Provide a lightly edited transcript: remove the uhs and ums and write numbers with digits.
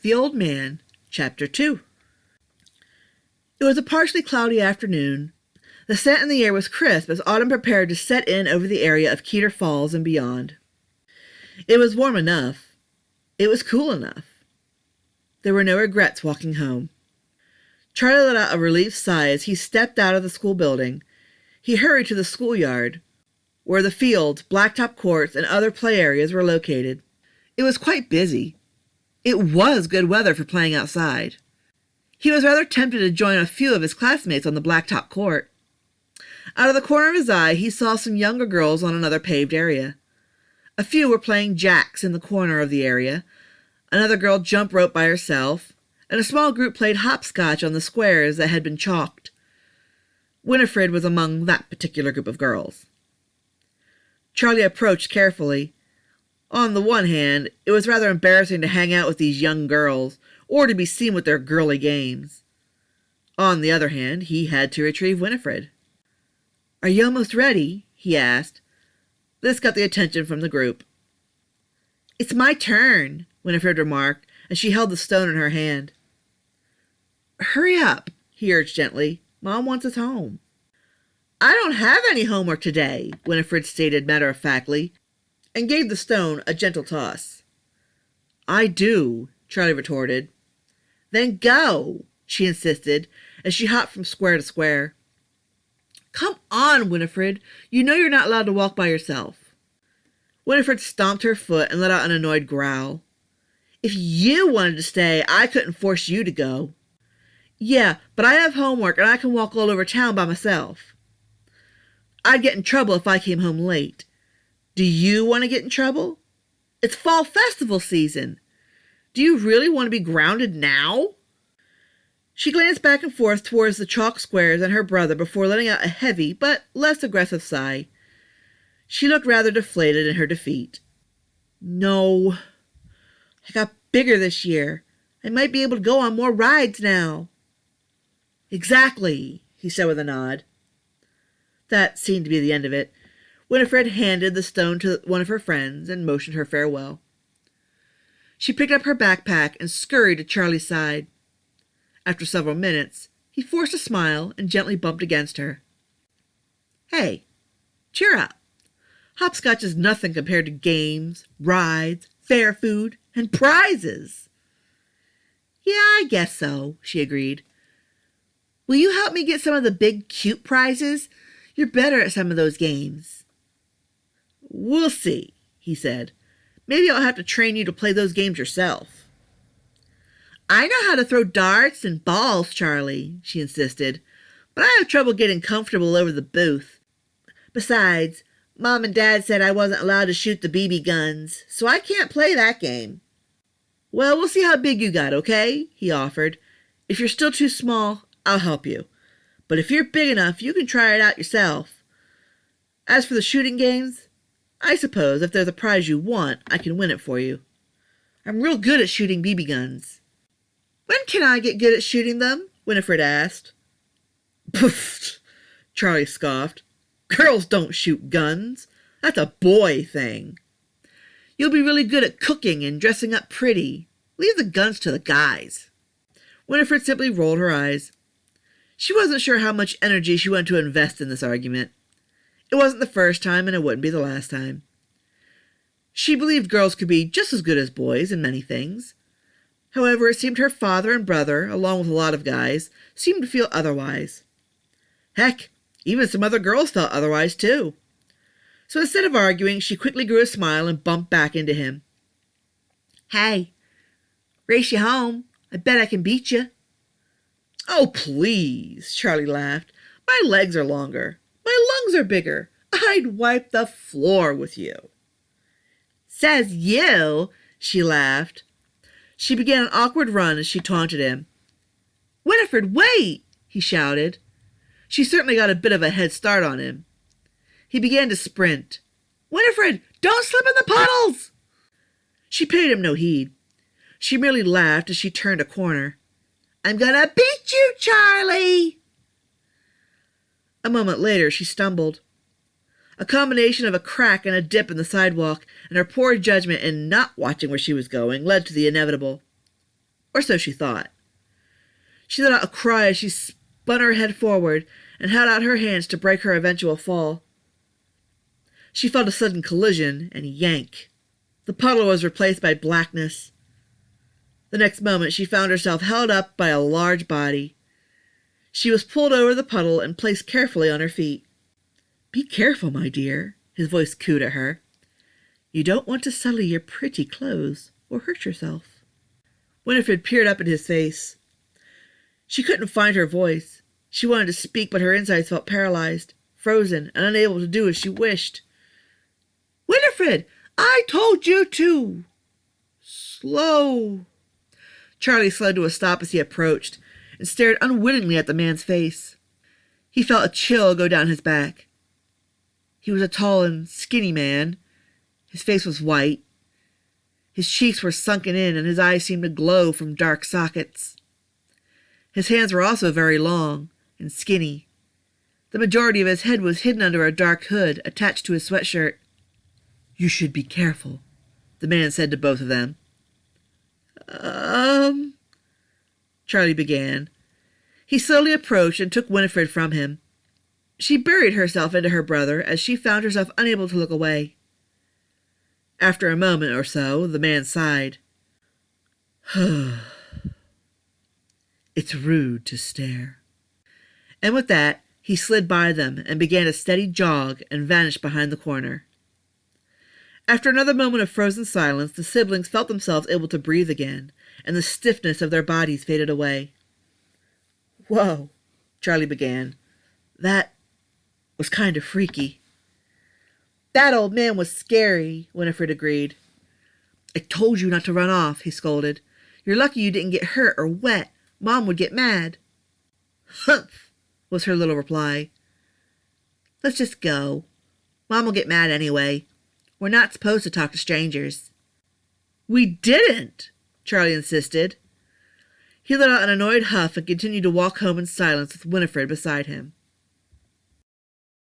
The Old Man, Chapter 2. It was a partially cloudy afternoon. The scent in the air was crisp as autumn prepared to set in over the area of Keeter Falls and beyond. It was warm enough. It was cool enough. There were no regrets walking home. Charlie let out a relieved sigh as he stepped out of the school building. He hurried to the schoolyard, where the fields, blacktop courts, and other play areas were located. It was quite busy. It was good weather for playing outside. He was rather tempted to join a few of his classmates on the blacktop court. Out of the corner of his eye, he saw some younger girls on another paved area. A few were playing jacks in the corner of the area. Another girl jumped rope by herself, and a small group played hopscotch on the squares that had been chalked. Winifred was among that particular group of girls. Charlie approached carefully. On the one hand, it was rather embarrassing to hang out with these young girls, or to be seen with their girly games. On the other hand, he had to retrieve Winifred. "Are you almost ready?" he asked. This got the attention from the group. "It's my turn," Winifred remarked, as she held the stone in her hand. "Hurry up," he urged gently. "Mom wants us home." "I don't have any homework today," Winifred stated matter-of-factly, and gave the stone a gentle toss. "I do," Charlie retorted. "Then go," she insisted, as she hopped from square to square. "Come on, Winifred. You know you're not allowed to walk by yourself." Winifred stomped her foot and let out an annoyed growl. "If you wanted to stay, I couldn't force you to go." "Yeah, but I have homework and I can walk all over town by myself." "I'd get in trouble if I came home late." "Do you want to get in trouble? It's fall festival season. Do you really want to be grounded now?" She glanced back and forth towards the chalk squares and her brother before letting out a heavy but less aggressive sigh. She looked rather deflated in her defeat. "No. I got bigger this year. I might be able to go on more rides now." "Exactly," he said with a nod. That seemed to be the end of it. Winifred handed the stone to one of her friends and motioned her farewell. She picked up her backpack and scurried to Charlie's side. After several minutes, he forced a smile and gently bumped against her. "Hey, cheer up. Hopscotch is nothing compared to games, rides, fair food, and prizes." "Yeah, I guess so," she agreed. "Will you help me get some of the big, cute prizes? You're better at some of those games." "We'll see," he said. "Maybe I'll have to train you to play those games yourself." "I know how to throw darts and balls, Charlie," she insisted, "but I have trouble getting comfortable over the booth. Besides, Mom and Dad said I wasn't allowed to shoot the BB guns, so I can't play that game." "Well, we'll see how big you got, okay?" he offered. "If you're still too small, I'll help you. But if you're big enough, you can try it out yourself. As for the shooting games, I suppose if there's a prize you want, I can win it for you. I'm real good at shooting BB guns." "When can I get good at shooting them?" Winifred asked. "Poof!" Charlie scoffed. "Girls don't shoot guns. That's a boy thing. You'll be really good at cooking and dressing up pretty. Leave the guns to the guys." Winifred simply rolled her eyes. She wasn't sure how much energy she wanted to invest in this argument. It wasn't the first time, and it wouldn't be the last time. She believed girls could be just as good as boys in many things. However, it seemed her father and brother, along with a lot of guys, seemed to feel otherwise. Heck, even some other girls felt otherwise, too. So instead of arguing, she quickly grew a smile and bumped back into him. "Hey, race you home. I bet I can beat you." "Oh, please," Charlie laughed. "My legs are longer. My lungs are bigger. I'd wipe the floor with you." "Says you," she laughed. She began an awkward run as she taunted him. "Winifred, wait!" he shouted. She certainly got a bit of a head start on him. He began to sprint. "Winifred, don't slip in the puddles!" She paid him no heed. She merely laughed as she turned a corner. "I'm gonna beat you, Charlie!" A moment later, she stumbled. A combination of a crack and a dip in the sidewalk and her poor judgment in not watching where she was going led to the inevitable. Or so she thought. She let out a cry as she spun her head forward and held out her hands to break her eventual fall. She felt a sudden collision and yank. The puddle was replaced by blackness. The next moment she found herself held up by a large body. She was pulled over the puddle and placed carefully on her feet. "Be careful, my dear," his voice cooed at her. "You don't want to sully your pretty clothes or hurt yourself." Winifred peered up at his face. She couldn't find her voice. She wanted to speak, but her insides felt paralyzed, frozen, and unable to do as she wished. "Winifred, I told you to!" "Slow." Charlie slowed to a stop as he approached and stared unwittingly at the man's face. He felt a chill go down his back. He was a tall and skinny man. His face was white. His cheeks were sunken in, and his eyes seemed to glow from dark sockets. His hands were also very long and skinny. The majority of his head was hidden under a dark hood attached to his sweatshirt. "You should be careful," the man said to both of them. Charlie began. He slowly approached and took Winifred from him. She buried herself into her brother as she found herself unable to look away. After a moment or so, the man sighed. "It's rude to stare." And with that, he slid by them and began a steady jog and vanished behind the corner. After another moment of frozen silence, the siblings felt themselves able to breathe again, and the stiffness of their bodies faded away. "Whoa," Charlie began. "That was kind of freaky." "That old man was scary," Winifred agreed. "I told you not to run off," he scolded. "You're lucky you didn't get hurt or wet. Mom would get mad." "Humph," was her little reply. "Let's just go. Mom will get mad anyway. We're not supposed to talk to strangers." "We didn't," Charlie insisted. He let out an annoyed huff and continued to walk home in silence with Winifred beside him.